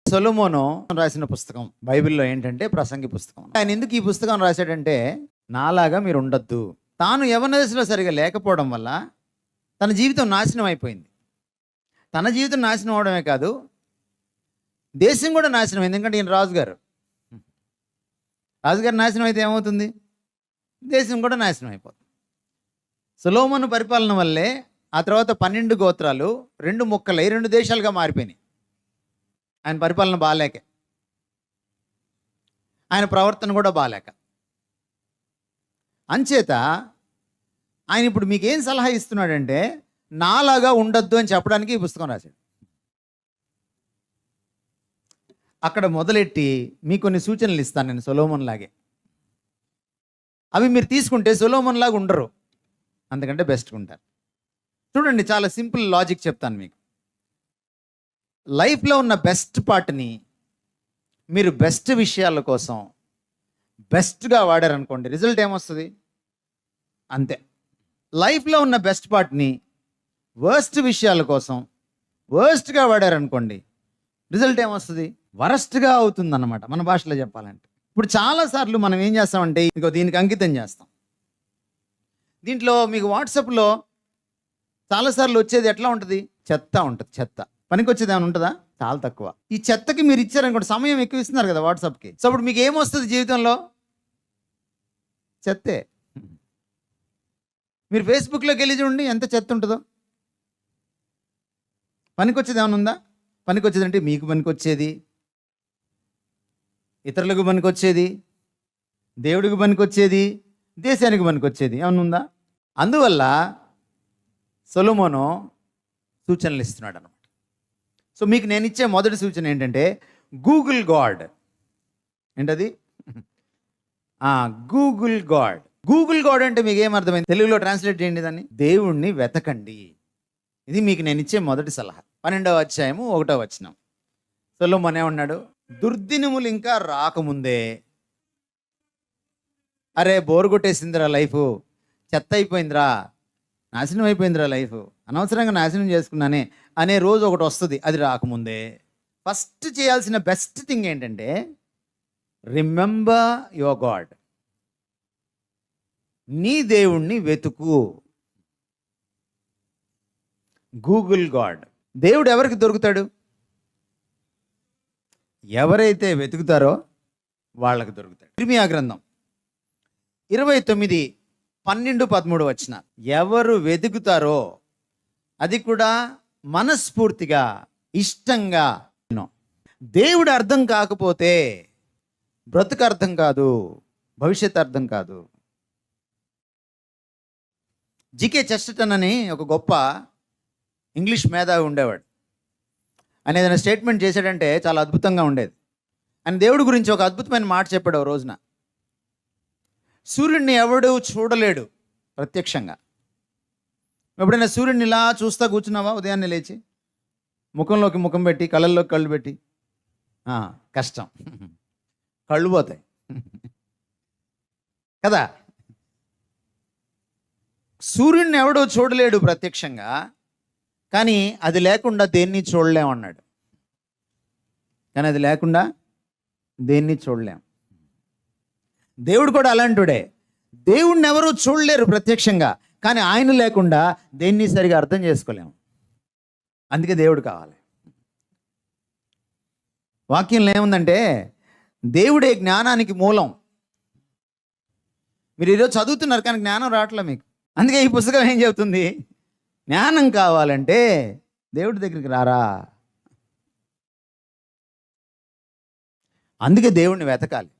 సొలొమోను రాసిన పుస్తకం బైబిల్లో ఏంటంటే ప్రసంగి పుస్తకం. ఆయన ఎందుకు ఈ పుస్తకం రాశాడంటే, నాలాగా మీరు ఉండొద్దు. తాను యవ్వన దశలో సరిగా లేకపోవడం వల్ల తన జీవితం నాశనం అయిపోయింది. తన జీవితం నాశనం అవడమే కాదు, దేశం కూడా నాశనం అయింది. ఎందుకంటే ఈయన రాజుగారు నాశనం అయితే ఏమవుతుంది? దేశం కూడా నాశనం అయిపోతుంది. సొలొమోను పరిపాలన వల్లే ఆ తర్వాత 12 గోత్రాలు 2 ముక్కలై 2 దేశాలుగా మారిపోయినాయి. ఆయన పరిపాలన బాలేక, ఆయన ప్రవర్తన కూడా బాలేక. అంచేత ఆయన ఇప్పుడు మీకేం సలహా ఇస్తున్నాడంటే, నాలాగా ఉండొద్దు అని చెప్పడానికి ఈ పుస్తకం రాశాడు. అక్కడ మొదలెట్టి మీకు కొన్ని సూచనలు ఇస్తాను నేను, సొలొమోన్ లాగే. అవి మీరు తీసుకుంటే సొలొమోన్ లాగా ఉండరు, అందుకంటే బెస్ట్గా ఉంటారు. చూడండి, చాలా సింపుల్ లాజిక్ చెప్తాను మీకు. లైఫ్లో ఉన్న బెస్ట్ పార్ట్ని మీరు బెస్ట్ విషయాల కోసం బెస్ట్గా వాడారనుకోండి, రిజల్ట్ ఏమొస్తుంది? అంతే. లైఫ్లో ఉన్న బెస్ట్ పార్ట్ని వర్స్ట్ విషయాల కోసం వర్స్ట్గా వాడారనుకోండి, రిజల్ట్ ఏమొస్తుంది? వరస్ట్గా అవుతుంది అన్నమాట, మన భాషలో చెప్పాలంటే. ఇప్పుడు చాలాసార్లు మనం ఏం చేస్తామంటే, ఇంకో దీనికి అంకితం చేస్తాం. దీంట్లో మీకు వాట్సాప్లో చాలాసార్లు వచ్చేది ఎట్లా ఉంటుంది? చెత్త ఉంటుంది. చెత్త పనికి వచ్చేది ఏమైనా ఉంటుందా? చాలా తక్కువ. ఈ చెత్తకి మీరు ఇచ్చారనుకోండి, సమయం ఎక్కువ ఇస్తున్నారు కదా వాట్సాప్కి. సో అప్పుడు మీకు ఏమొస్తుంది జీవితంలో? చెత్తే. మీరు ఫేస్బుక్లోకి వెళ్ళి చూడండి, ఎంత చెత్త ఉంటుందో. పనికి వచ్చేది ఏమైనా ఉందా? పనికి వచ్చేది అంటే మీకు పనికి వచ్చేది, ఇతరులకు పనికి వచ్చేది, దేవుడికి పనికి వచ్చేది, దేశానికి పనికి వచ్చేది ఏమైనా ఉందా? అందువల్ల సొలొమోను సూచనలు ఇస్తున్నాడు అన్నమాట. సో మీకు నేను ఇచ్చే మొదటి సూచన ఏంటంటే, గూగుల్ గాడ్. ఏంటది? Google God. గూగుల్ గాడ్ అంటే మీకు ఏమర్థమైంది? తెలుగులో ట్రాన్స్లేట్ చేయండి దాన్ని. దేవుణ్ణి వెతకండి. ఇది మీకు నేను ఇచ్చే మొదటి సలహా. 12వ అధ్యాయము 1వ వచనం. సొలొమోను ఏమన్నాడు? దుర్దినములు ఇంకా రాకముందే, అరే బోరు కొట్టేసిందిరా లైఫ్, చెత్త అయిపోయిందిరా, నాశనం అయిపోయిందిరా లైఫ్, అనవసరంగా నాశనం చేసుకున్నానే అనే రోజు ఒకటి వస్తుంది. అది రాకముందే ఫస్ట్ చేయాల్సిన బెస్ట్ థింగ్ ఏంటంటే, రిమెంబర్ యువర్ గాడ్. నీ దేవుణ్ణి వెతుకు. Google God. దేవుడు ఎవరికి దొరుకుతాడు? ఎవరైతే వెతుకుతారో వాళ్ళకి దొరుకుతాడు. ఇర్మియా గ్రంథం 29:12-13 వచ్చిన, ఎవరు వెతుకుతారో, అది కూడా మనస్ఫూర్తిగా ఇష్టంగా. దేవుడు అర్థం కాకపోతే బ్రతుకు అర్థం కాదు, భవిష్యత్ అర్థం కాదు. జికే చెస్టర్టన్ అని ఒక గొప్ప ఇంగ్లీష్ మేధావి ఉండేవాడు. ఆయన ఏదైనా స్టేట్మెంట్ చేశాడంటే చాలా అద్భుతంగా ఉండేది. ఆయన దేవుడి గురించి ఒక అద్భుతమైన మాట చెప్పాడు ఓ రోజున. సూర్యుడిని ఎవడు చూడలేడు ప్రత్యక్షంగా. ఎప్పుడైనా సూర్యుడిని ఇలా చూస్తా కూర్చున్నావా? ఉదయాన్నే లేచి ముఖంలోకి ముఖం పెట్టి, కళ్ళల్లోకి కళ్ళు పెట్టి? కష్టం, కళ్ళు పోతాయి కదా. సూర్యుడిని ఎవడో చూడలేడు ప్రత్యక్షంగా, కానీ అది లేకుండా దేన్ని చూడలేమన్నాడు. కానీ అది లేకుండా దేన్ని చూడలేం. దేవుడు కూడా అలాంటిడే. దేవుడిని ఎవరూ చూడలేరు ప్రత్యక్షంగా, కానీ ఆయన లేకుండా దేన్ని సరిగా అర్థం చేసుకోలేము. అందుకే దేవుడు కావాలి. వాక్యంలో ఏముందంటే, దేవుడే జ్ఞానానికి మూలం. మీరు ఈరోజు చదువుతున్నారు కానీ జ్ఞానం రావట్లే మీకు. అందుకే ఈ పుస్తకం ఏం చెబుతుంది? జ్ఞానం కావాలంటే దేవుడి దగ్గరికి రారా. అందుకే దేవుడిని వెతకాలి.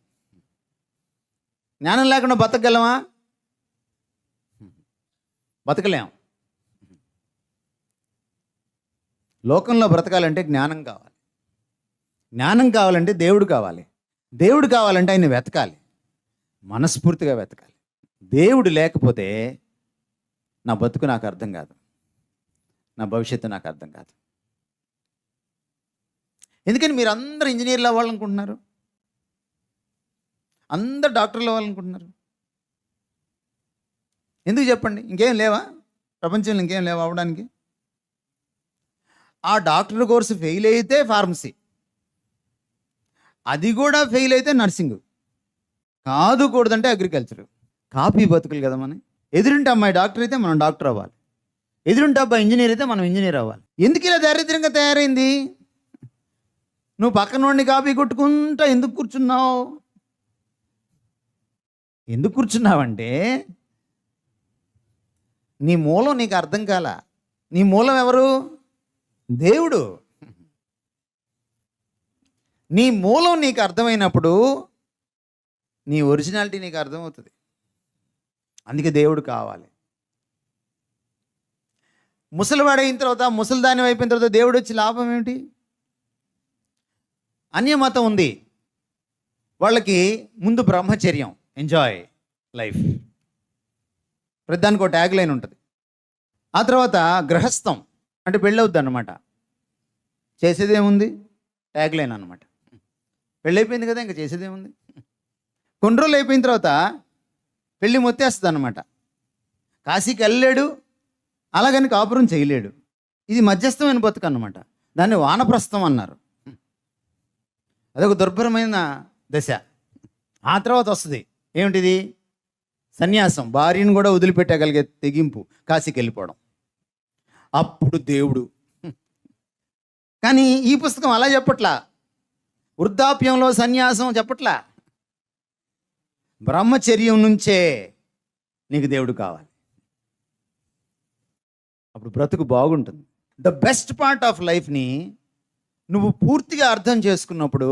జ్ఞానం లేకుండా బతకగలమా? బతకలేం. లోకంలో బ్రతకాలంటే జ్ఞానం కావాలి. జ్ఞానం కావాలంటే దేవుడు కావాలి. దేవుడు కావాలంటే ఆయన వెతకాలి, మనస్ఫూర్తిగా వెతకాలి. దేవుడు లేకపోతే నా బతుకు నాకు అర్థం కాదు, నా భవిష్యత్తు నాకు అర్థం కాదు. ఎందుకని మీరు అందరూ ఇంజనీర్లు అవ్వాలనుకుంటున్నారు, అందరు డాక్టర్లు అవ్వాలనుకుంటున్నారు? ఎందుకు చెప్పండి? ఇంకేం లేవా ప్రపంచంలో? ఇంకేం లేవా అవ్వడానికి? ఆ డాక్టర్ కోర్సు ఫెయిల్ అయితే ఫార్మసీ, అది కూడా ఫెయిల్ అయితే నర్సింగ్, కాదు కూడదంటే అగ్రికల్చర్. కాపీ బతుకులు కదా మనం. ఎదురుంటే అమ్మాయి డాక్టర్ అయితే మనం డాక్టర్ అవ్వాలి, ఎదురుంటే అబ్బాయి ఇంజనీర్ అయితే మనం ఇంజనీర్ అవ్వాలి. ఎందుకు ఇలా దారిద్ర్యంగా తయారైంది? నువ్వు పక్కనోడిని కాపీ కొట్టుకుంటా ఎందుకు కూర్చున్నావు? ఎందుకు కూర్చున్నావంటే నీ మూలం నీకు అర్థం కాల. నీ మూలం ఎవరు? దేవుడు. నీ మూలం నీకు అర్థమైనప్పుడు నీ ఒరిజినాలిటీ నీకు అర్థమవుతుంది. అందుకే దేవుడు కావాలి. ముసలివాడైన తర్వాత, ముసలిదాని అయిపోయిన తర్వాత దేవుడు వచ్చి లాభం ఏమిటి? అన్యమతం ఉంది వాళ్ళకి. ముందు బ్రహ్మచర్యం, ఎంజాయ్ లైఫ్, ప్రతిదానికి ఒక ట్యాగ్ లైన్ ఉంటుంది. ఆ తర్వాత గృహస్థం అంటే పెళ్ళవుద్ది అన్నమాట. చేసేదేముంది? ట్యాగ్ లైన్ అనమాట. పెళ్ళైపోయింది కదా, ఇంకా చేసేదేముంది? కొన్ని రోజులు అయిపోయిన తర్వాత పెళ్ళి మొత్తేస్తుంది అనమాట. కాశీకి వెళ్ళలేడు, అలాగని కాపురం చేయలేడు. ఇది మధ్యస్థమైన బతుకు అన్నమాట. దాన్ని వానప్రస్థం అన్నారు. అదొక దుర్భరమైన దశ. ఆ తర్వాత వస్తుంది ఏమిటిది? సన్యాసం, భార్యను కూడా వదిలిపెట్టగలిగే తెగింపు, కాశీకి వెళ్ళిపోవడం. అప్పుడు దేవుడు. కానీ ఈ పుస్తకం అలా చెప్పట్లా. వృద్ధాప్యంలో సన్యాసం చెప్పట్లా. బ్రహ్మచర్యం నుంచే నీకు దేవుడు కావాలి, అప్పుడు బ్రతుకు బాగుంటుంది. ద బెస్ట్ పార్ట్ ఆఫ్ లైఫ్ని నువ్వు పూర్తిగా అర్థం చేసుకున్నప్పుడు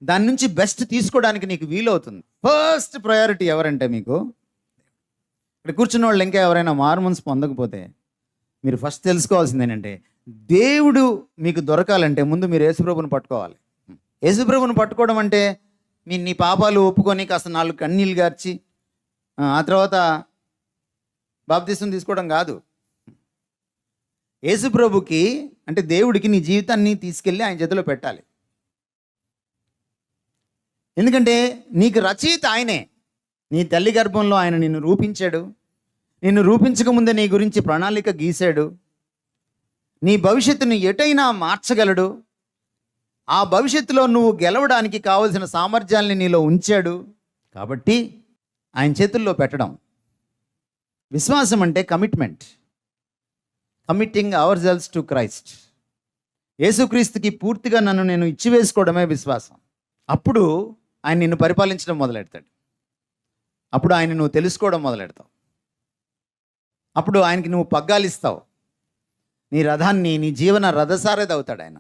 దాని నుంచి బెస్ట్ తీసుకోవడానికి నీకు వీలవుతుంది. ఫస్ట్ ప్రయారిటీ ఎవరంటే మీకు, ఇక్కడ కూర్చున్న వాళ్ళు ఇంకా ఎవరైనా మారుమనసు పొందకపోతే మీరు ఫస్ట్ తెలుసుకోవాల్సింది ఏంటంటే, దేవుడు మీకు దొరకాలంటే ముందు మీరు యేసుప్రభుని పట్టుకోవాలి. యేసుప్రభుని పట్టుకోవడం అంటే నీ పాపాలు ఒప్పుకొని కాస్త 4 కన్నీళ్ళు గార్చి ఆ తర్వాత బాప్తిసం తీసుకోవడం కాదు. యేసుప్రభుకి అంటే దేవుడికి నీ జీవితాన్ని తీసుకెళ్ళి ఆయన చేతిలో పెట్టాలి. ఎందుకంటే నీకు రచయిత ఆయనే. నీ తల్లి గర్భంలో ఆయన నిన్ను రూపించాడు. నిన్ను రూపించకముందే నీ గురించి ప్రణాళిక గీశాడు. నీ భవిష్యత్తుని ఎటైనా మార్చగలడు. ఆ భవిష్యత్తులో నువ్వు గెలవడానికి కావలసిన సామర్థ్యాల్ని నీలో ఉంచాడు. కాబట్టి ఆయన చేతుల్లో పెట్టడం. విశ్వాసం అంటే commitment, committing ourselves to Christ. యేసుక్రీస్తుకి పూర్తిగా నన్ను నేను ఇచ్చివేసుకోవడమే విశ్వాసం. అప్పుడు ఆయన నిన్ను పరిపాలించడం మొదలెడతాడు. అప్పుడు ఆయన నువ్వు తెలుసుకోవడం మొదలెడతావు. అప్పుడు ఆయనకి నువ్వు పగ్గాలిస్తావు. నీ రథాన్ని, నీ జీవన రథసారథి అవుతాడు ఆయన.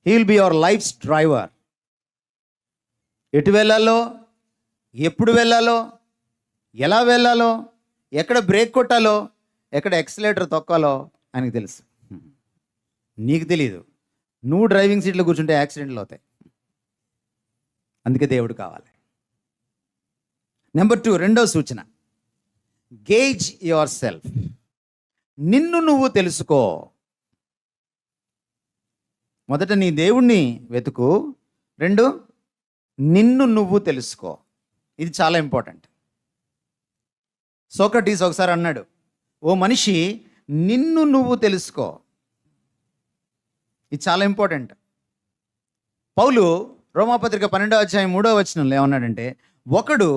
He will be your life's driver. ఎటు వెళ్ళాలో, ఎప్పుడు వెళ్ళాలో, ఎలా వెళ్ళాలో, ఎక్కడ బ్రేక్ కొట్టాలో, ఎక్కడ ఎక్సలేటర్ తొక్కాలో ఆయనకు తెలుసు. నీకు తెలియదు. నువ్వు డ్రైవింగ్ సీట్లో కూర్చుంటే యాక్సిడెంట్లు అవుతాయి. అందుకే దేవుడు కావాలి. నెంబర్ 2, రెండో సూచన, గేజ్ యువర్ సెల్ఫ్. నిన్ను నువ్వు తెలుసుకో. మొదట నీ దేవుణ్ణి వెతుకు, 2 నిన్ను నువ్వు తెలుసుకో. ఇది చాలా ఇంపార్టెంట్. సోక్రటీస్ ఒకసారి అన్నాడు, ఓ మనిషి నిన్ను నువ్వు తెలుసుకో. ఇది చాలా ఇంపార్టెంట్. పౌలు రోమాపత్రిక 12వ అధ్యాయం 3వ వచనంలో ఏమన్నాడంటే, ఒకడు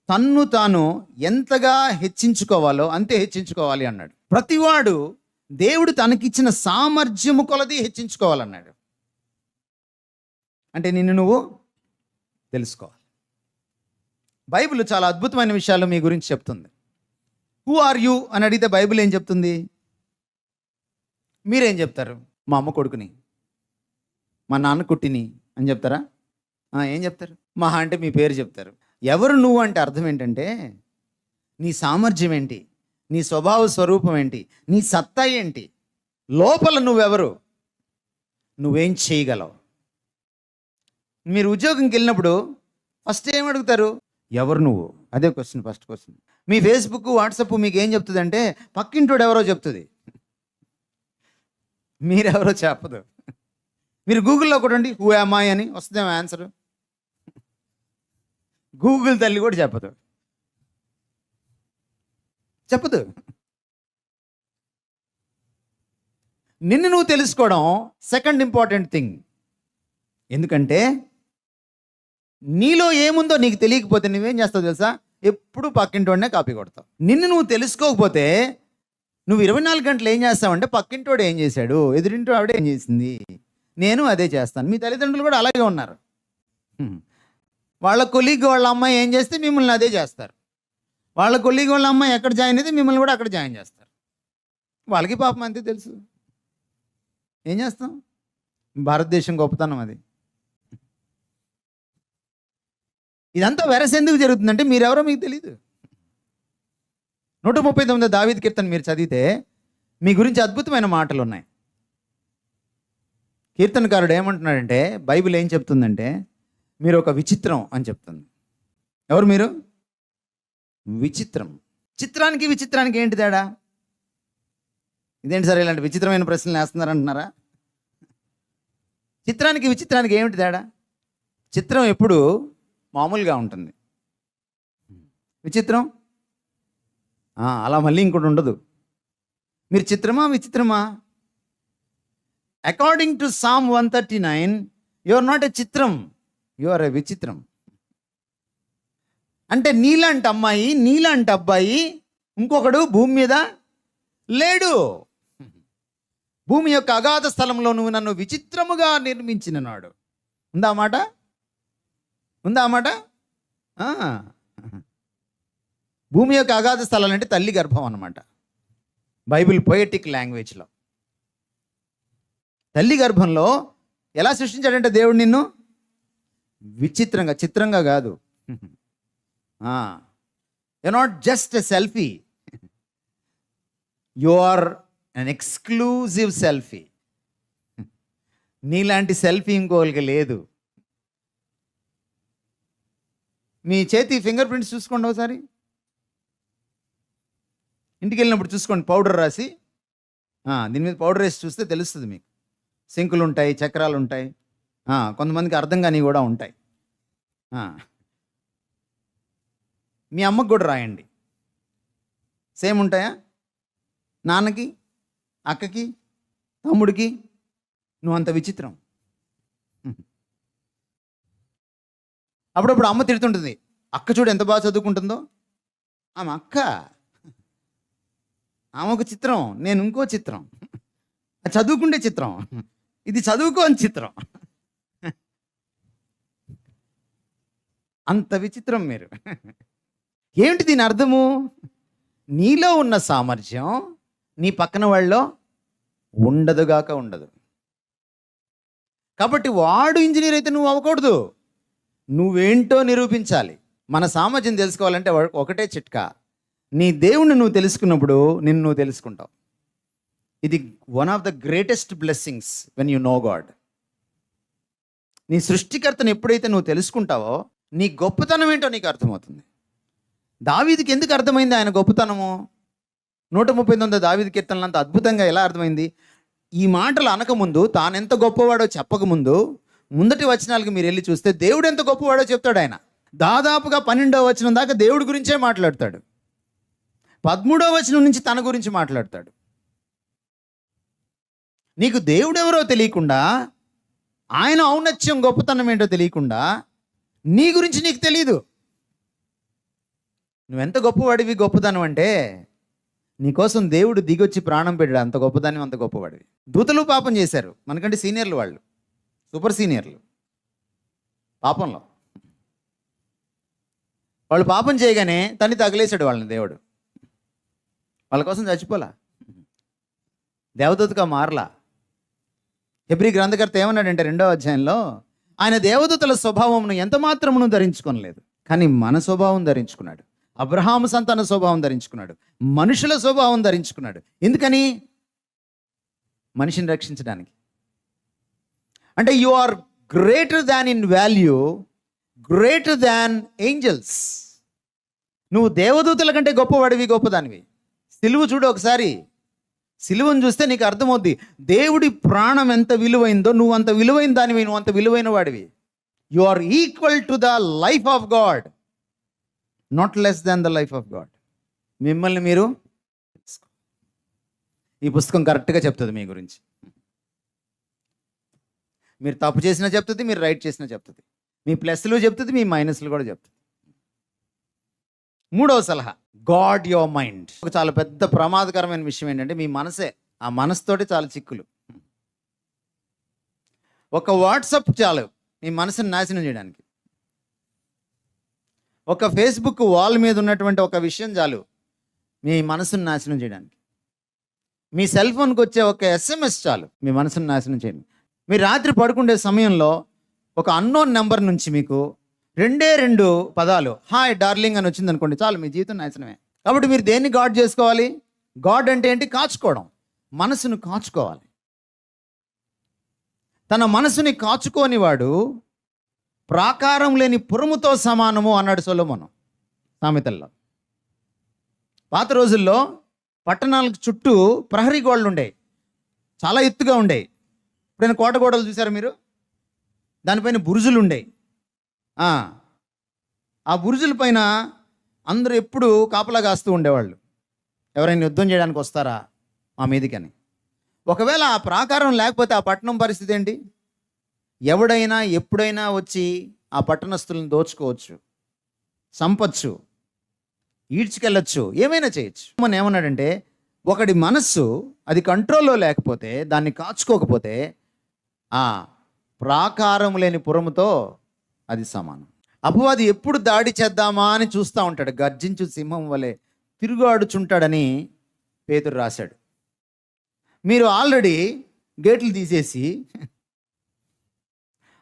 తన్ను తాను ఎంతగా హెచ్చించుకోవాలో అంతే హెచ్చించుకోవాలి అన్నాడు. ప్రతివాడు దేవుడు తనకిచ్చిన సామర్థ్యము కొలది హెచ్చించుకోవాలన్నాడు. అంటే నిన్ను నువ్వు తెలుసుకోవాలి. బైబిల్ చాలా అద్భుతమైన విషయాలు మీ గురించి చెప్తుంది. హూ ఆర్ యూ అని అడిగితే బైబిల్ ఏం చెప్తుంది? మీరేం చెప్తారు? మా అమ్మ కొడుకుని, మా నాన్న కుట్టిని అని చెప్తారా? ఏం చెప్తారు? మహా అంటే మీ పేరు చెప్తారు. ఎవరు నువ్వు అంటే అర్థం ఏంటంటే, నీ సామర్థ్యం ఏంటి, నీ స్వభావ స్వరూపం ఏంటి, నీ సత్తా ఏంటి, లోపల నువ్వెవరు, నువ్వేం చేయగలవు. మీరు ఉద్యోగంకి వెళ్ళినప్పుడు ఫస్ట్ ఏం అడుగుతారు? ఎవరు నువ్వు? అదే క్వశ్చన్, ఫస్ట్ క్వశ్చన్. మీ ఫేస్బుక్, వాట్సాప్ మీకు ఏం చెప్తుంది అంటే, పక్కింటోడు ఎవరో చెప్తుంది, మీరెవరో చెప్పదు. మీరు గూగుల్లో కొట్టండి హూ యామ్ ఐ అని, వస్తుందేమో ఆన్సర్. గూగుల్ తల్లి కూడా చెప్పదు. నిన్ను నువ్వు తెలుసుకోవడం సెకండ్ ఇంపార్టెంట్ థింగ్. ఎందుకంటే నీలో ఏముందో నీకు తెలియకపోతే నువ్వేం చేస్తావు తెలుసా? ఎప్పుడు పక్కింటోడినే కాపీ కొడతావు. నిన్ను నువ్వు తెలుసుకోకపోతే నువ్వు 24 గంటలు ఏం చేస్తావంటే పక్కింటోడు ఏం చేశాడు, ఎదురింటో ఆవిడ ఏం చేసింది, నేను అదే చేస్తాను. మీ తల్లిదండ్రులు కూడా అలాగే ఉన్నారు. వాళ్ళ కొలీగ్ వాళ్ళ అమ్మాయి ఏం చేస్తే మిమ్మల్ని అదే చేస్తారు. వాళ్ళ కొలీగ్ వాళ్ళ అమ్మాయి ఎక్కడ జాయిన్ అయితే మిమ్మల్ని కూడా అక్కడ జాయిన్ చేస్తారు. వాళ్ళకి పాపం అంతే తెలుసు. ఏం చేస్తాం? భారతదేశం గొప్పతనం అది. ఇదంతా వెరస ఎందుకు జరుగుతుందంటే మీరెవరో మీకు తెలియదు. 139 దావీదు కీర్తన మీరు చదివితే మీ గురించి అద్భుతమైన మాటలు ఉన్నాయి. కీర్తనకారుడు ఏమంటున్నాడంటే, బైబిల్ ఏం చెప్తుందంటే మీరు ఒక విచిత్రం అని చెప్తుంది. ఎవరు మీరు? విచిత్రం. చిత్రానికి విచిత్రానికి ఏంటి తేడా? ఇదేంటి సార్ ఇలాంటి విచిత్రమైన ప్రశ్నలు వేస్తున్నారంటున్నారా? చిత్రానికి విచిత్రానికి ఏమిటి తేడా? చిత్రం ఎప్పుడు మామూలుగా ఉంటుంది, విచిత్రం అలా మళ్ళీ ఇంకోటి ఉండదు. మీరు చిత్రమా విచిత్రమా? According to Psalm 139 you are not a చిత్రం, యు ఆర్ ఎ విచిత్రం. అంటే నీలాంటి అమ్మాయి నీలాంటి అబ్బాయి ఇంకొకడు భూమి మీద లేడు. భూమి యొక్క అగాధ స్థలంలో నువ్వు నన్ను విచిత్రముగా నిర్మించిన నాడు. ఉందా మాట? ఉందా మాట? భూమి యొక్క అగాధ స్థలాలు అంటే తల్లి గర్భం అన్నమాట. బైబిల్ పొయటిక్ లాంగ్వేజ్లో తల్లి గర్భంలో ఎలా సృష్టించాడంటే దేవుడు నిన్ను విచిత్రంగా, చిత్రంగా కాదు. You not just a selfie, you are an exclusive selfie. నీలాంటి సెల్ఫీ ఇంకోళ్ళకి లేదు. మీ చేతి ఫింగర్ ప్రింట్స్ చూసుకోండి ఒకసారి. ఇంటికి వెళ్ళినప్పుడు చూసుకోండి, పౌడర్ రాసి దీని మీద పౌడర్ వేసి చూస్తే తెలుస్తుంది మీకు. సింకులు ఉంటాయి, చక్రాలు ఉంటాయి, కొంతమందికి అర్థం కాని కూడా ఉంటాయి. మీ అమ్మకు కూడా రాయండి, సేమ్ ఉంటాయా? నాన్నకి, అక్కకి, తమ్ముడికి నువ్వు అంత విచిత్రం. అప్పుడప్పుడు అమ్మ తిడుతుంటుంది, అక్క చూడు ఎంత బాగా చదువుకుంటుందో. ఆమె అక్క, ఆమె ఒక చిత్రం, నేను ఇంకో చిత్రం. చదువుకుంటే చిత్రం, ఇది చదువుకోని చిత్రం. అంత విచిత్రం మీరు. ఏమిటి దీని అర్థము? నీలో ఉన్న సామర్థ్యం నీ పక్కన వాళ్ళలో ఉండదుగాక ఉండదు. కాబట్టి వాడు ఇంజనీర్ అయితే నువ్వు అవ్వకూడదు, నువ్వేంటో నిరూపించాలి. మన సామర్థ్యం తెలుసుకోవాలంటే ఒకటే చిట్కా, నీ దేవుణ్ణి నువ్వు తెలుసుకున్నప్పుడు నిన్ను నువ్వు తెలుసుకుంటావు. ఇది one of the greatest blessings when you know God. నీ సృష్టికర్తను ఎప్పుడైతే నువ్వు తెలుసుకుంటావో నీ గొప్పతనం ఏంటో నీకు అర్థమవుతుంది. దావీదుకి ఎందుకు అర్థమైంది ఆయన గొప్పతనము? 139 దావీదు కీర్తనలు అంత అద్భుతంగా ఎలా అర్థమైంది? ఈ మాటలు అనకముందు, తానెంత గొప్పవాడో చెప్పకముందు, ముందటి వచనాలకు మీరు వెళ్ళి చూస్తే దేవుడు ఎంత గొప్పవాడో చెప్తాడు. ఆయన దాదాపుగా 12వ వచనం దాకా దేవుడి గురించే మాట్లాడతాడు. 13వ వచనం నుంచి తన గురించి మాట్లాడతాడు. నీకు దేవుడు ఎవరో తెలియకుండా, ఆయన ఔన్నత్యం గొప్పతనం ఏంటో తెలియకుండా నీ గురించి నీకు తెలీదు. నువ్వెంత గొప్పవాడివి, గొప్పతనం అంటే నీకోసం దేవుడు దిగొచ్చి ప్రాణం పెట్టాడు. అంత గొప్పదాన్ని, అంత గొప్పవాడివి. దూతలు పాపం చేశారు, మనకంటే సీనియర్లు, వాళ్ళు సూపర్ సీనియర్లు. పాపంలో వాళ్ళు పాపం చేయగానే తన్ని తగిలేశాడు వాళ్ళని దేవుడు. వాళ్ళ కోసం చచ్చిపోలా, దేవదూతగా మారలా. హెబ్రీ గ్రంథకర్త ఏమన్నాడంటే 2వ అధ్యాయంలో, ఆయన దేవదూతల స్వభావమును ఎంత మాత్రమును ధరించుకోలేదు, కానీ మన స్వభావం ధరించుకున్నాడు. అబ్రహాము సంతాన స్వభావం ధరించుకున్నాడు, మనుషుల స్వభావం ధరించుకున్నాడు. ఎందుకని? మనిషిని రక్షించడానికి. అంటే you are greater than in value, greater than angels. నువ్వు దేవదూతల కంటే గొప్పవాడివి, గొప్పదానివి. సిలువ చూడు ఒకసారి, సిలువను చూస్తే నీకు అర్థమవుద్ది దేవుడి ప్రాణం ఎంత విలువైందో. నువ్వు అంత విలువైన దానివి, నువ్వు అంత విలువైన వాడివి. You are equal to the life of God, not less than the life of God. మిమ్మల్ని మీరు, ఈ పుస్తకం కరెక్ట్గా చెప్తుంది మీ గురించి. మీరు తప్పు చేసినా చెప్తుంది, మీరు రైట్ చేసినా చెప్తుంది. మీ ప్లస్లు చెప్తుంది, మీ మైనస్లు కూడా చెప్తుంది. మూడవ సలహా, గాడ్ యువర్ మైండ్. ఒక చాలా పెద్ద ప్రమాదకరమైన విషయం ఏంటంటే మీ మనసే. ఆ మనసుతోటి చాలా చిక్కులు. ఒక వాట్సాప్ చాలు మీ మనసుని నాశనం చేయడానికి. ఒక ఫేస్బుక్ వాల్ మీద ఉన్నటువంటి ఒక విషయం చాలు మీ మనసుని నాశనం చేయడానికి. మీ సెల్ ఫోన్కి వచ్చే ఒక SMS చాలు మీ మనసుని నాశనం చేయండి. మీరు రాత్రి పడుకునే సమయంలో ఒక అన్నోన్ నెంబర్ నుంచి మీకు 2 పదాలు హాయ్ డార్లింగ్ అని వచ్చింది అనుకోండి, చాలు మీ జీవితం నాశనమే. కాబట్టి మీరు దేన్ని గాడ్ చేసుకోవాలి? గాడ్ అంటే ఏంటి? కాచుకోవడం. మనసును కాచుకోవాలి. తన మనసుని కాచుకోని వాడు ప్రాకారం లేని పురముతో సమానము అన్నాడు సొలొమోను సామెతల్లో. పాత రోజుల్లో పట్టణాలకు చుట్టూ ప్రహరీ గోడలు ఉండేవి, చాలా ఎత్తుగా ఉండేవి. ఇప్పుడైనా కోట గోడలు చూసారా మీరు? దానిపైన బురుజులు ఉండేవి. ఆ బురుజుల పైన అందరూ ఎప్పుడు కాపలా కాస్తూ ఉండేవాళ్ళు, ఎవరైనా యుద్ధం చేయడానికి వస్తారా మా మీదికని. ఒకవేళ ఆ ప్రాకారం లేకపోతే ఆ పట్టణం పరిస్థితి ఏంటి? ఎవడైనా ఎప్పుడైనా వచ్చి ఆ పట్టణస్తులను దోచుకోవచ్చు, చంపచ్చు, ఈడ్చుకెళ్ళచ్చు, ఏమైనా చేయొచ్చు. మన ఏమన్నాడంటే ఒకడి మనస్సు అది కంట్రోల్లో లేకపోతే, దాన్ని కాచుకోకపోతే ఆ ప్రాకారం లేని పురముతో అది సమానం. అపవాది ఎప్పుడు దాడి చేద్దామా అని చూస్తూ ఉంటాడు, గర్జించు సింహం వలె తిరుగాడుచుంటాడని పేతురు రాశాడు. మీరు ఆల్రెడీ గేట్లు తీసేసి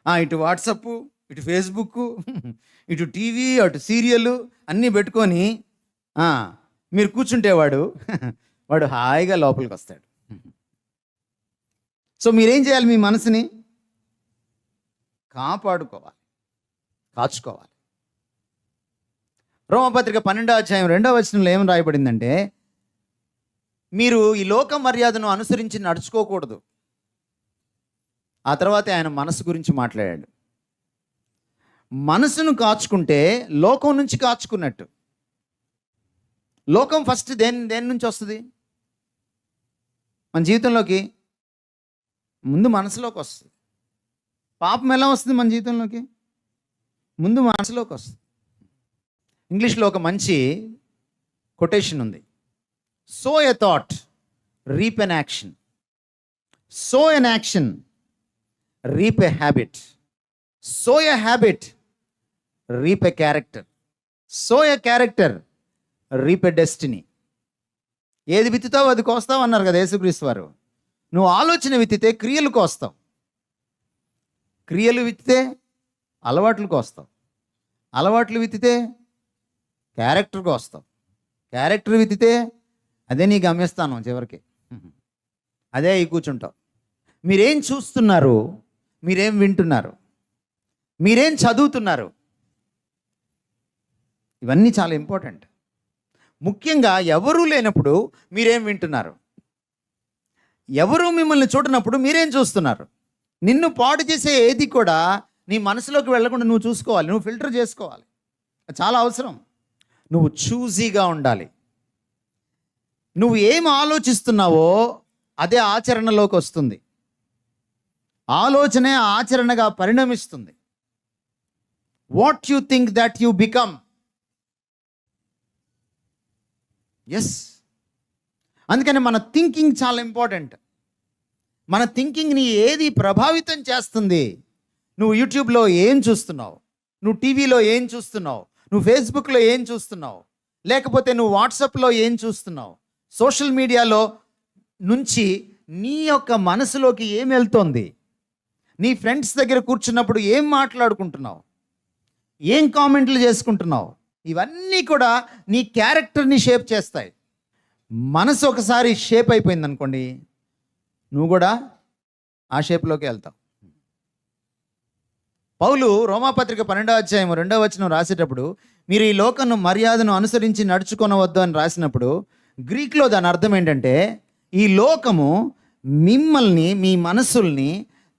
ఇటు వాట్సప్, ఇటు ఫేస్బుక్, ఇటు టీవీ, అటు సీరియల్ అన్నీ పెట్టుకొని మీరు కూర్చుంటే వాడు హాయిగా లోపలికి వస్తాడు. సో మీరేం చేయాలి? మీ మనసుని కాపాడుకోవాలి, కాచుకోవాలి. రోమపత్రిక 12వ అధ్యాయం 2వ వచనంలో ఏం రాయబడిందంటే మీరు ఈ లోక మర్యాదను అనుసరించి నడుచుకోకూడదు. ఆ తర్వాత ఆయన మనసు గురించి మాట్లాడాడు. మనసును కాచుకుంటే లోకం నుంచి కాచుకున్నట్టు. లోకం ఫస్ట్ దేని నుంచి వస్తుంది? మన జీవితంలోకి ముందు మనసులోకి వస్తుంది. పాపం ఎలా వస్తుంది మన జీవితంలోకి? ముందు మనసులోకి వస్తుంది. ఇంగ్లీష్లో ఒక మంచి కొటేషన్ ఉంది, so a thought reap an action, so an action reap a habit, so a habit reap a character, so a character reap a destiny. ఏది విత్తుతావు అది కోస్తావు అన్నారు కదా యేసుక్రీస్తు వారు. నువ్వు ఆలోచన విత్తితే క్రియలు కోస్తావు, క్రియలు విత్తితే అలవాట్లు కోస్తావు, అలవాట్లు విత్తితే క్యారెక్టర్ కోస్తావు, క్యారెక్టర్ విత్తితే అదే నీ గమ్యస్థానం చివరికి, అదే ఈ కూర్చుంటావు. మీరేం చూస్తున్నారు? మీరేం వింటున్నారు? మీరేం చదువుతున్నారు? ఇవన్నీ చాలా ఇంపార్టెంట్. ముఖ్యంగా ఎవరూ లేనప్పుడు మీరేం వింటున్నారు? ఎవరు మిమ్మల్ని చూడనప్పుడు మీరేం చూస్తున్నారు? నిన్ను పాడు చేసే ఏది కూడా నీ మనసులోకి వెళ్లకుండా నువ్వు చూసుకోవాలి, నువ్వు ఫిల్టర్ చేసుకోవాలి. చాలా అవసరం. నువ్వు చూజీగా ఉండాలి. నువ్వు ఏం ఆలోచిస్తున్నావో అదే ఆచరణలోకి వస్తుంది. ఆలోచనే ఆచరణగా పరిణమిస్తుంది. What you think that you become. Yes, అందుకని మన థింకింగ్ చాలా ఇంపార్టెంట్. మన థింకింగ్ని ఏది ప్రభావితం చేస్తుంది? నువ్వు యూట్యూబ్లో ఏం చూస్తున్నావు, నువ్వు టీవీలో ఏం చూస్తున్నావు, నువ్వు ఫేస్బుక్లో ఏం చూస్తున్నావు, లేకపోతే నువ్వు వాట్సాప్లో ఏం చూస్తున్నావు, సోషల్ మీడియాలో నుంచి నీ యొక్క మనసులోకి ఏం వెళ్తోంది, నీ ఫ్రెండ్స్ దగ్గర కూర్చున్నప్పుడు ఏం మాట్లాడుకుంటున్నావు, ఏం కామెంట్లు చేసుకుంటున్నావు, ఇవన్నీ కూడా నీ క్యారెక్టర్ని షేప్ చేస్తాయి. మనసు ఒకసారి షేప్ అయిపోయింది అనుకోండి, నువ్వు కూడా ఆ షేప్లోకి వెళ్తావు. పౌలు రోమాపత్రిక 12వ అధ్యాయం 2వ వచనం రాసేటప్పుడు మీరు ఈ లోకను మర్యాదను అనుసరించి నడుచుకొనవద్దు అని రాసినప్పుడు గ్రీక్లో దాని అర్థం ఏంటంటే ఈ లోకము మిమ్మల్ని, మీ మనసుల్ని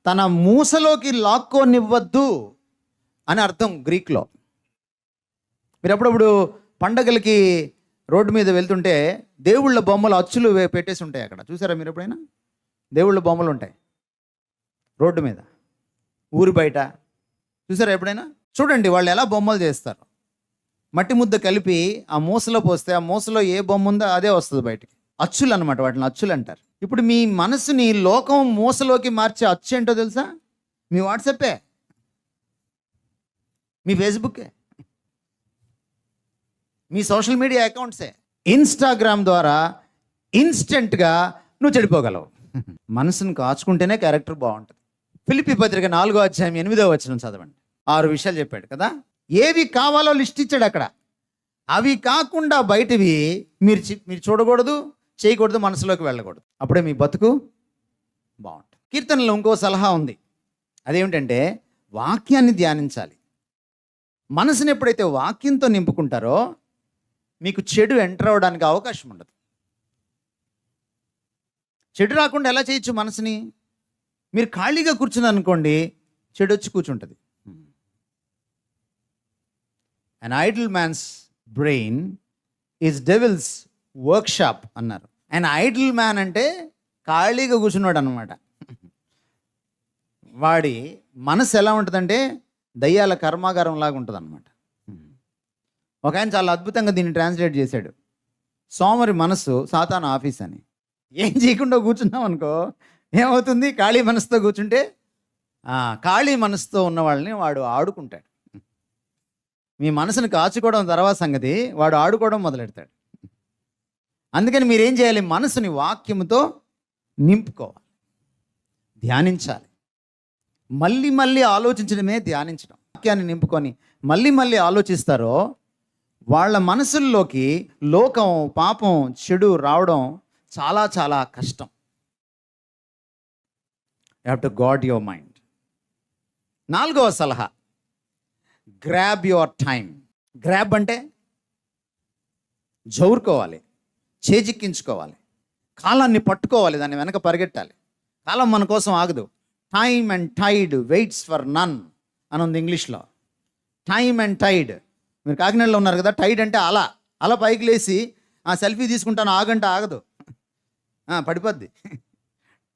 తన మూసలోకి లాక్కోనివ్వద్దు అని అర్థం గ్రీక్లో. మీరు అప్పుడప్పుడు పండగలకి రోడ్డు మీద వెళ్తుంటే దేవుళ్ళ బొమ్మలు అచ్చులు పెట్టేసి ఉంటాయి అక్కడ, చూసారా మీరు ఎప్పుడైనా? దేవుళ్ళ బొమ్మలు ఉంటాయి రోడ్డు మీద, ఊరు బయట, చూసారా ఎప్పుడైనా? చూడండి వాళ్ళు ఎలా బొమ్మలు చేస్తారు. మట్టి ముద్ద కలిపి ఆ మూసలో పోస్తే ఆ మూసలో ఏ బొమ్మ ఉందో అదే వస్తుంది బయటికి. అచ్చులు అనమాట, వాటిని అచ్చులు అంటారు. ఇప్పుడు మీ మనసుని లోకం మూసలోకి మార్చే అచ్చు ఏంటో తెలుసా? మీ వాట్సాపే, మీ ఫేస్బుక్కే, మీ సోషల్ మీడియా అకౌంట్సే. ఇన్స్టాగ్రామ్ ద్వారా ఇన్స్టెంట్గా నువ్వు చెడిపోగలవు. మనసును కాచుకుంటేనే క్యారెక్టర్ బాగుంటుంది. ఫిలిప్పీ పత్రిక 4వ అధ్యాయం 8వ వచనం చదవండి. 6 విషయాలు చెప్పాడు కదా. ఏవి కావాలో లిస్ట్ ఇచ్చాడు అక్కడ. అవి కాకుండా బయటవి మీరు చూడకూడదు, చేయకూడదు, మనసులోకి వెళ్ళకూడదు. అప్పుడే మీ బతుకు బాగుంటుంది. కీర్తనలో ఇంకో సలహా ఉంది. అదేమిటంటే వాక్యాన్ని ధ్యానించాలి. మనసుని ఎప్పుడైతే వాక్యంతో నింపుకుంటారో మీకు చెడు ఎంటర్ అవ్వడానికి అవకాశం ఉండదు. చెడు రాకుండా ఎలా చేయొచ్చు మనసుని? మీరు ఖాళీగా కూర్చున్నారు అనుకోండి, చెడు వచ్చి కూర్చుంటుంది. An idle man's brain is devil's workshop అన్నారు. అండ్ ఐడిల్ మ్యాన్ అంటే ఖాళీగా కూర్చున్నాడు అనమాట. వాడి మనసు ఎలా ఉంటుందంటే దయ్యాల కర్మాగారం లాగా ఉంటుంది అనమాట. ఒక ఆయన చాలా అద్భుతంగా దీన్ని ట్రాన్స్లేట్ చేశాడు. సోమరి మనసు సాతాను ఆఫీస్ అని. ఏం చేయకుండా కూర్చున్నాం అనుకో ఏమవుతుంది? ఖాళీ మనసుతో కూర్చుంటే ఖాళీ మనసుతో ఉన్న వాళ్ళని వాడు ఆడుకుంటాడు. మీ మనసును కాచుకోవడం తర్వాత సంగతి, వాడు ఆడుకోవడం మొదలెడతాడు. అందుకని మీరేం చేయాలి? మనసుని వాక్యముతో నింపుకోవాలి, ధ్యానించాలి. మళ్ళీ మళ్ళీ ఆలోచించడమే ధ్యానించడం. వాక్యాన్ని నింపుకొని మళ్ళీ మళ్ళీ ఆలోచిస్తారో వాళ్ళ మనసుల్లోకి లోకం, పాపం, చెడు రావడం చాలా చాలా కష్టం. You have to God your mind. 4వ సలహా, గ్రాబ్ యువర్ టైం. గ్రాబ్ అంటే జౌరుకోవాలి, చేజిక్కించుకోవాలి, కాలాన్ని పట్టుకోవాలి, దాన్ని వెనక పరిగెట్టాలి. కాలం మన కోసం ఆగదు. Time and tide waits for none అని ఉంది ఇంగ్లీష్లో. Time and tide. మీరు కాకినాడలో ఉన్నారు కదా, టైడ్ అంటే అలా పైకి లేచి సెల్ఫీ తీసుకుంటాను ఆగంటే ఆగదు, పడిపోద్ది.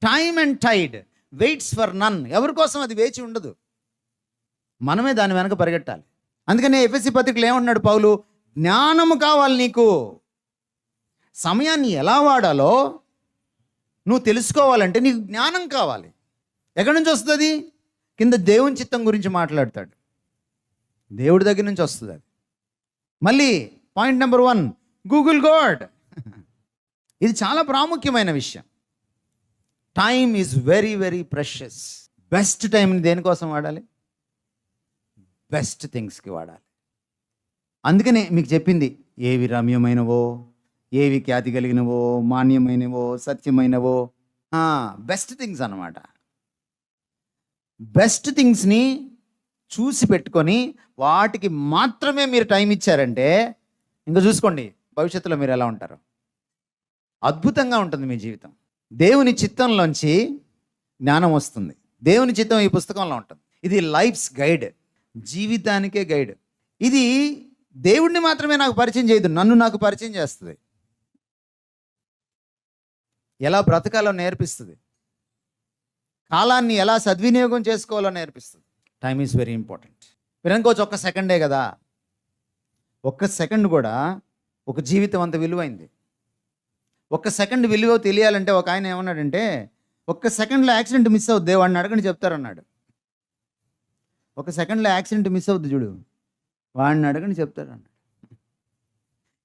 Time and tide waits for none. ఎవరి కోసం అది వేచి ఉండదు, మనమే దాని వెనక పరిగెట్టాలి. అందుకనే ఎఫెసీ పత్రికలో ఏమన్నాడు పౌలు? జ్ఞానము కావాలి నీకు. సమయాన్ని ఎలా వాడాలో నువ్వు తెలుసుకోవాలంటే నీకు జ్ఞానం కావాలి. ఎక్కడి నుంచి వస్తుంది? కింద దేవుని చిత్తం గురించి మాట్లాడతాడు, దేవుడి దగ్గర నుంచి వస్తుంది అది. మళ్ళీ పాయింట్ నెంబర్ 1, గూగుల్ గాడ్. ఇది చాలా ప్రాముఖ్యమైన విషయం. Time is very very precious. Best టైంని దేనికోసం వాడాలి? బెస్ట్ థింగ్స్కి వాడాలి. అందుకనే మీకు చెప్పింది, ఏవి రమ్యమైనవో, ఏవి ఖ్యాతి కలిగినవో, మాన్యమైనవో, సత్యమైనవో, బెస్ట్ థింగ్స్ అన్నమాట. బెస్ట్ థింగ్స్ని చూసి పెట్టుకొని వాటికి మాత్రమే మీరు టైం ఇచ్చారంటే ఇంకా చూసుకోండి భవిష్యత్తులో మీరు ఎలా ఉంటారో. అద్భుతంగా ఉంటుంది మీ జీవితం. దేవుని చిత్తంలోంచి జ్ఞానం వస్తుంది. దేవుని చిత్తం ఈ పుస్తకంలో ఉంటుంది. ఇది లైఫ్స్ గైడ్, జీవితానికే గైడ్. ఇది దేవుడిని మాత్రమే నాకు పరిచయం చేయదు, నన్ను నాకు పరిచయం చేస్తుంది. ఎలా బ్రతకాలో నేర్పిస్తుంది, కాలాన్ని ఎలా సద్వినియోగం చేసుకోవాలో నేర్పిస్తుంది. Time is very important. మీరు అనుకోవచ్చు ఒక్క సెకండే కదా. ఒక్క సెకండ్ కూడా ఒక జీవితం అంత విలువైంది. ఒక్క సెకండ్ విలువ తెలియాలంటే ఒక ఆయన ఏమన్నాడంటే, ఒక్క సెకండ్లో యాక్సిడెంట్ మిస్ అవుద్ది, వాడిని అడగండి చెప్తారన్నాడు. ఒక సెకండ్లో యాక్సిడెంట్ మిస్ అవుద్ది చూడు, వాడిని అడగండి చెప్తారన్నాడు.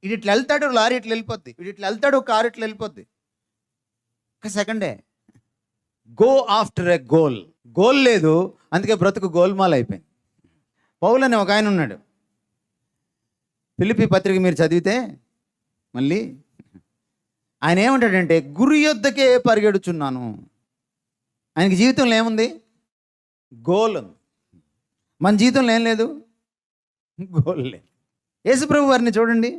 ఇటు ఇట్లా వెళ్తాడు, లారీ ఇట్లా వెళ్ళిపోద్ది, ఇటు ఇట్లా వెళ్తాడు, కారు ఇట్లా వెళ్ళిపోద్ది. ఒక సెకండే. Go after a goal. Goal లేదు, అందుకే బ్రతుకు గోల్మాల్ అయిపోయింది. పౌలు అని ఒక ఆయన ఉన్నాడు. ఫిలిప్పీ పత్రిక మీరు చదివితే మళ్ళీ ఆయన ఏమంటాడంటే, గురి యొద్దకే పరిగెడుచున్నాను. ఆయనకి జీవితంలో ఏముంది? గోల్ ఉంది. మన జీవితంలో ఏం లేదు, గోల్ లేదు. యేసుప్రభు వారిని చూడండి,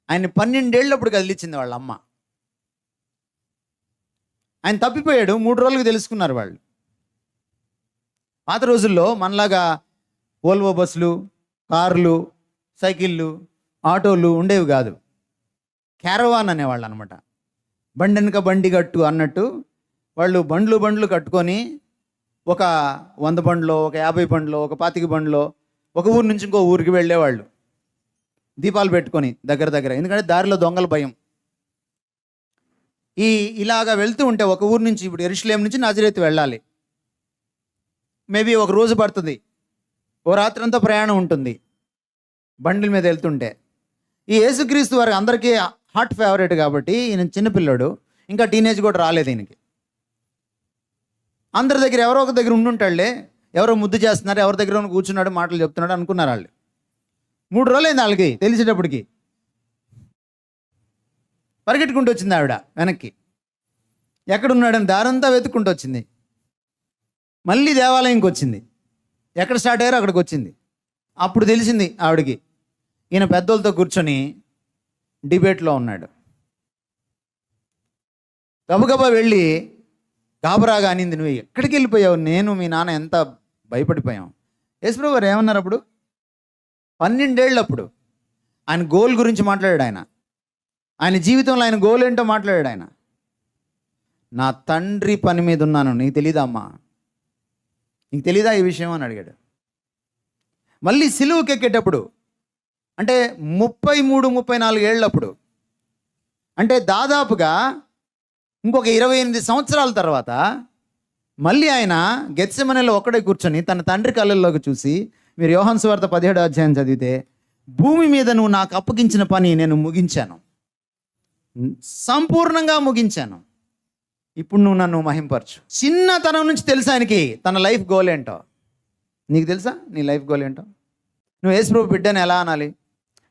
ఆయన 12 ఏళ్ళప్పుడు కదిలిచ్చింది వాళ్ళ అమ్మ. ఆయన తప్పిపోయాడు, 3 రోజులకు తెలుసుకున్నారు వాళ్ళు. పాత రోజుల్లో మనలాగా ఓల్వో బస్సులు, కార్లు, సైకిళ్ళు, ఆటోలు ఉండేవి కాదు. క్యారవాన్ అనేవాళ్ళు అనమాట. బండి వెనుక బండి కట్టు అన్నట్టు వాళ్ళు బండ్లు కట్టుకొని ఒక 100 బండ్లో, ఒక 50 బండ్లో, ఒక 25 బండ్లో ఒక ఊరు నుంచి ఇంకో ఊరికి వెళ్ళేవాళ్ళు దీపాలు పెట్టుకొని దగ్గర. ఎందుకంటే దారిలో దొంగల భయం. ఇలాగా వెళ్తూ ఉంటే ఒక ఊరు నుంచి, ఇప్పుడు యెరూషలేము నుంచి నజరేతు వెళ్ళాలి. మేబీ ఒక రోజు పడుతుంది, ఓ రాత్రంతా ప్రయాణం ఉంటుంది బండిల మీద వెళ్తుంటే. ఈ యేసుక్రీస్తు వారికి అందరికీ హాట్ ఫేవరెట్ కాబట్టి, ఈయన చిన్నపిల్లడు, ఇంకా టీనేజ్ కూడా రాలేదు ఈయనకి. అందరి దగ్గర ఎవరో ఒక దగ్గర ఉండుంటాడులే, ఎవరో ముద్దు చేస్తున్నారు, ఎవరి దగ్గర కూర్చున్నాడు, మాటలు చెప్తున్నాడు అనుకున్నారు వాళ్ళు. 3 రోజులైంది వాళ్ళకి తెలిసేటప్పటికి. పరిగెట్టుకుంటూ వచ్చింది ఆవిడ వెనక్కి, ఎక్కడున్నాడని దారంతా వెతుక్కుంటూ వచ్చింది. మళ్ళీ దేవాలయంకి వచ్చింది, ఎక్కడ స్టార్ట్ అయ్యారో అక్కడికి వచ్చింది. అప్పుడు తెలిసింది ఆవిడకి, ఈయన పెద్దోళ్ళతో కూర్చొని డిబేట్లో ఉన్నాడు. గబగబా వెళ్ళి గాబరాగా అనింది, నువ్వు ఎక్కడికి వెళ్ళిపోయావు, నేను మీ నాన్న ఎంత భయపడిపోయాం. యేసుప్రభు గారు ఏమన్నారు అప్పుడు? 12 ఏళ్ళప్పుడు ఆయన గోల్ గురించి మాట్లాడాడు. ఆయన జీవితంలో ఆయన గోల్ ఏంటో మాట్లాడాడు. ఆయన, నా తండ్రి పని మీద ఉన్నాను, నీకు తెలీదా అమ్మా, నీకు తెలీదా ఈ విషయం అని అడిగాడు. మళ్ళీ సిలువకి ఎక్కేటప్పుడు, అంటే 33-34 ఏళ్ళప్పుడు, అంటే దాదాపుగా ఇంకొక 28 సంవత్సరాల తర్వాత మళ్ళీ ఆయన గెత్సెమనేలో ఒక్కడే కూర్చొని తన తండ్రి కళ్ళల్లోకి చూసి, మీరు యోహాను సువార్త 17వ అధ్యాయం చదివితే, భూమి మీద నువ్వు నాకు అప్పగించిన పని నేను ముగించాను, సంపూర్ణంగా ముగించాను, ఇప్పుడు నువ్వు నన్ను మహింపరచు. చిన్నతనం నుంచి తెలుసా ఆయనకి తన లైఫ్ గోల్ ఏంటో. నీకు తెలుసా నీ లైఫ్ గోల్ ఏంటో? నువ్వు యేసుప్రభు బిడ్డని ఎలా అనాలి?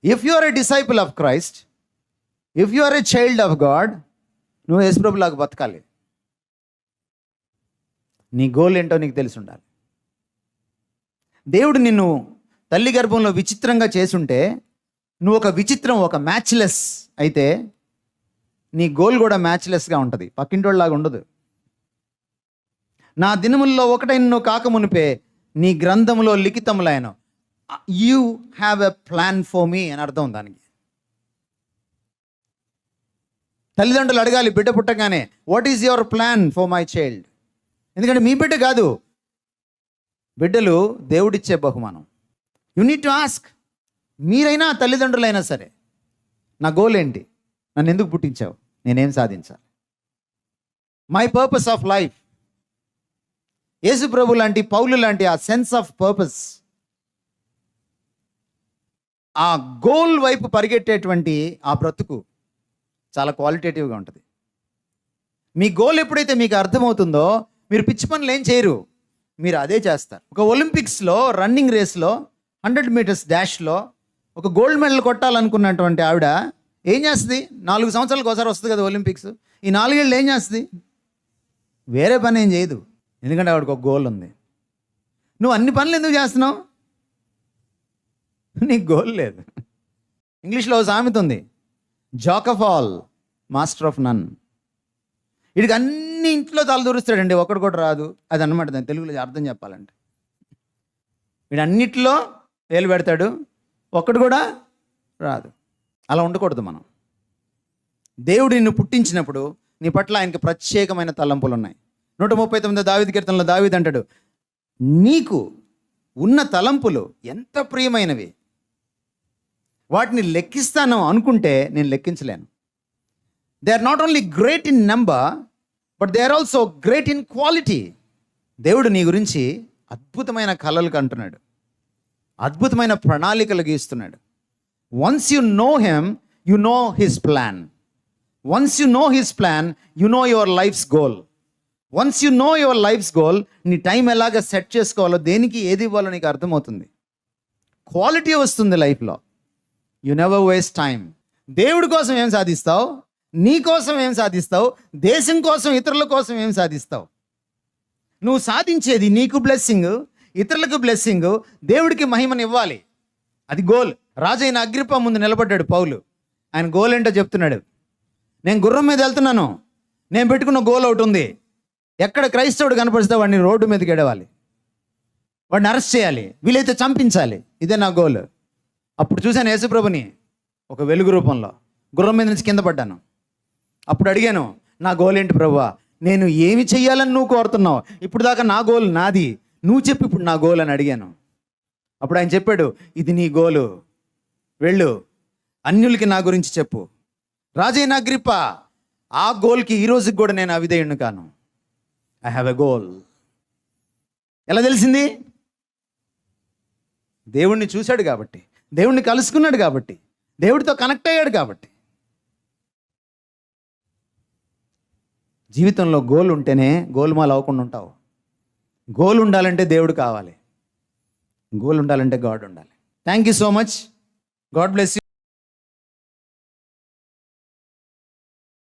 If you are a disciple of Christ, if you are a child of God, నువ్వు యేసుప్రభు లాగా బతకాలి. నీ గోల్ ఏంటో నీకు తెలిసి ఉండాలి. దేవుడు నిన్ను తల్లి గర్భంలో విచిత్రంగా చేసుంటే, నువ్వు ఒక విచిత్రం, ఒక మ్యాచ్లెస్ అయితే, నీ గోల్ కూడా మ్యాచ్లెస్గా ఉంటుంది, పక్కింటోళ్ళలాగా ఉండదు. నా దినముల్లో ఒకటైన నువ్వు కాకమునిపే నీ గ్రంథములో లిఖితములైన, you have a plan for me అని అర్థం దానికి. తల్లిదండ్రులు అడగాలి బిడ్డ పుట్టగానే, what is your plan for my child? ఎందుకంటే మీ బిడ్డ కాదు, బిడ్డలు దేవుడిచ్చే బహుమానం. You need to ask. మీరైనా తల్లిదండ్రులైనా సరే, నా గోల్ ఏంటి, నన్ను ఎందుకు పుట్టించావు, నేనేం సాధించాలి, మై పర్పస్ ఆఫ్ లైఫ్. యేసు ప్రభు లాంటి, పౌలు లాంటి ఆ సెన్స్ ఆఫ్ పర్పస్, ఆ గోల్ వైపు పరిగెట్టేటువంటి ఆ బ్రతుకు చాలా క్వాలిటేటివ్గా ఉంటుంది. మీ గోల్ ఎప్పుడైతే మీకు అర్థమవుతుందో, మీరు పిచ్చి పనులు ఏం చేయరు, మీరు అదే చేస్తారు. ఒక ఒలింపిక్స్లో రన్నింగ్ రేస్లో 100 మీటర్స్ డాష్లో ఒక గోల్డ్ మెడల్ కొట్టాలనుకున్నటువంటి ఆవిడ ఏం చేస్తుంది? 4 సంవత్సరాలకు ఒకసారి వస్తుంది కదా ఒలింపిక్స్. ఈ 4 ఏళ్ళు ఏం చేస్తుంది? వేరే పని ఏం చేయదు, ఎందుకంటే ఆవిడకి ఒక గోల్ ఉంది. నువ్వు అన్ని పనులు ఎందుకు చేస్తున్నావు? నీకు గోల్ లేదు. ఇంగ్లీష్లో సామెత ఉంది, jack of all master of none. వీడికి అన్ని ఇంట్లో తలదూరుస్తాడండి, ఒక్కడు కూడా రాదు. అది అన్నమాట దాని తెలుగులో అర్థం చెప్పాలంటే. వీడు అన్నిట్లో వేలు పెడతాడు, ఒక్కడు కూడా రాదు. అలా ఉండకూడదు మనం. దేవుడు నిన్ను పుట్టించినప్పుడు నీ పట్ల ఆయనకి ప్రత్యేకమైన తలంపులు ఉన్నాయి. 139 దావీదు కీర్తనలో దావీదు అంటాడు, నీకు ఉన్న తలంపులు ఎంత ప్రియమైనవి, వాటిని లెక్కిస్తాను అనుకుంటే నేను లెక్కించలేను. They are not only great in number, but they are also great in quality. దేవుడు నీ గురించి అద్భుతమైన కలలు కంటున్నాడు, అద్భుతమైన ప్రణాళికలు గీస్తున్నాడు. Once you know him, you know his plan. Once you know his plan, you know your life's goal. Once you know your life's goal, నీ టైం ఎలాగ సెట్ చేసుకోవాలో, దేనికి ఏది ఇవ్వాలో నీకు అర్థమవుతుంది. క్వాలిటీ వస్తుంది లైఫ్లో. You never waste time. దేవుడి కోసం ఏం సాధిస్తావు, నీ కోసం ఏం సాధిస్తావు, దేశం కోసం, ఇతరుల కోసం ఏం సాధిస్తావు. నువ్వు సాధించేది నీకు బ్లెస్సింగ్, ఇతరులకు బ్లెస్సింగ్, దేవుడికి మహిమని ఇవ్వాలి. అది గోల్. రాజైన అగ్రిప్ప ముందు నిలబడ్డాడు పౌలు. ఆయన గోల్ ఏంటో చెప్తున్నాడు. నేను గుర్రం మీద వెళ్తున్నాను, నేను పెట్టుకున్న గోల్ ఒకటి ఉంది. ఎక్కడ క్రైస్తవుడు కనపడిస్తే వాడిని రోడ్డు మీదకి ఎడవాలి, వాడిని అరెస్ట్ చేయాలి, వీలైతే చంపించాలి. ఇదే నా గోల్. అప్పుడు చూశాను యేసుప్రభుని ఒక వెలుగు రూపంలో, గుర్రం మీద నుంచి కింద పడ్డాను. అప్పుడు అడిగాను, నా గోల్ ఏంటి ప్రభువా? నేను ఏమి చెయ్యాలని నువ్వు కోరుతున్నావు? ఇప్పుడు దాకా నా గోల్ నాది, నువ్వు చెప్పు ఇప్పుడు నా గోల్ అని అడిగాను. అప్పుడు ఆయన చెప్పాడు, ఇది నీ గోలు, వెళ్ళు అన్యులకి నా గురించి చెప్పు. రాజైన అగ్రిప్పా, ఆ గోల్కి ఈ రోజుకి కూడా నేను అవిధేయుణ్ణి కాను. I have a goal. ఎలా తెలిసింది? దేవుణ్ణి చూశాడు కాబట్టి, దేవుణ్ణి కలుసుకున్నాడు కాబట్టి, దేవుడితో కనెక్ట్ అయ్యాడు కాబట్టి. జీవితంలో గోల్ ఉంటేనే గోల్మాల్ అవ్వకుండా ఉంటావు. గోల్ ఉండాలంటే దేవుడు కావాలి, గోల్ ఉండాలంటే గాడ్ ఉండాలి. Thank you so much. God bless you.